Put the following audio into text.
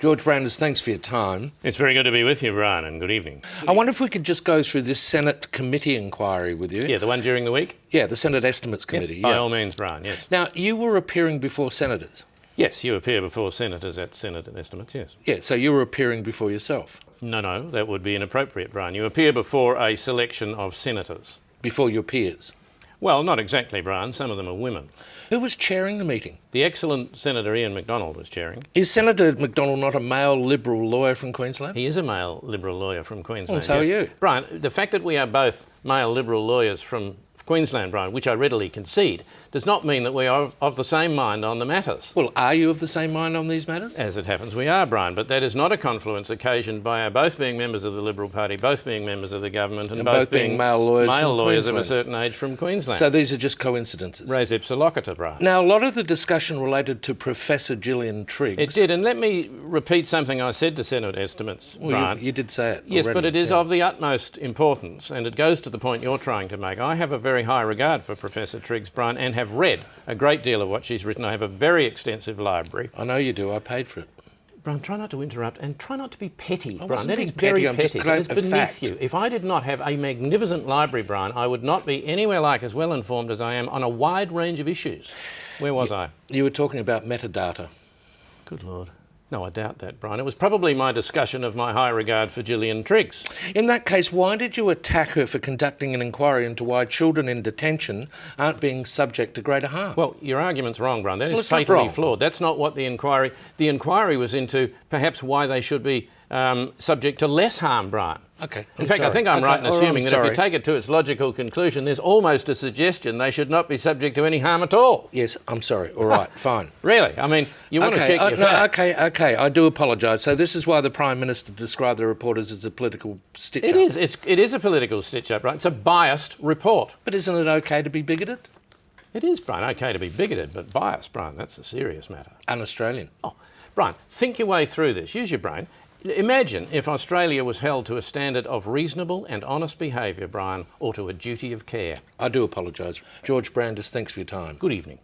George Brandis, thanks for your time. It's very good to be with you, Brian, and good evening. I wonder if we could just go through this Senate committee inquiry with you. Yeah, the one during the week? Yeah, the Senate Estimates Committee. By all means, Brian, yes. Now, you were appearing before senators. Yes, you appear before senators at Senate Estimates, yes. Yeah, so you were appearing before yourself. No, that would be inappropriate, Brian. You appear before a selection of senators. Before your peers. Well, not exactly, Brian. Some of them are women. Who was chairing the meeting? The excellent Senator Ian McDonald was chairing. Is Senator McDonald not a male Liberal lawyer from Queensland? He is a male Liberal lawyer from Queensland. Well, so are you. Brian, the fact that we are both male Liberal lawyers from Queensland, Brian, which I readily concede, does not mean that we are of the same mind on the matters. Well, are you of the same mind on these matters? As it happens, we are, Brian, but that is not a confluence occasioned by our both being members of the Liberal Party, both being members of the government, and both being male lawyers of a certain age from Queensland. So these are just coincidences? Res ipsa loquitur, Brian. Now, a lot of the discussion related to Professor Gillian Triggs. It did, and let me repeat something I said to Senate Estimates, Brian. You did say it Yes, already. but it is of the utmost importance, and it goes to the point you're trying to make. I have a very high regard for Professor Triggs, Brian, and have read a great deal of what she's written. I have a very extensive library. I know you do. I paid for it. Brian, try not to interrupt and try not to be petty, I Brian. That is petty. very I'm just petty. It is beneath fact. you. If I did not have a magnificent library, Brian, I would not be anywhere like as well informed as I am on a wide range of issues. Where was I? You were talking about metadata. Good Lord. No, I doubt that, Brian. It was probably my discussion of my high regard for Gillian Triggs. In that case, why did you attack her for conducting an inquiry into why children in detention aren't being subject to greater harm? Well, your argument's wrong, Brian. That is it's not fatally wrong. flawed. That's not what the inquiry... The inquiry was into perhaps why they should be subject to less harm, Brian. Okay. In fact, I think I'm right in assuming that if you take it to its logical conclusion, there's almost a suggestion they should not be subject to any harm at all. Yes, I'm sorry. All right, fine. Really? I mean, you want to check your facts. Okay, I do apologise. So this is why the Prime Minister described the reporters as a political stitch-up? It is a political stitch-up, right? It's a biased report. But isn't it okay to be bigoted? It is, Brian, okay to be bigoted, but biased, Brian, that's a serious matter. Un-Australian. Oh, Brian, think your way through this. Use your brain. Imagine if Australia was held to a standard of reasonable and honest behaviour, Brian, or to a duty of care. I do apologise. George Brandis, thanks for your time. Good evening.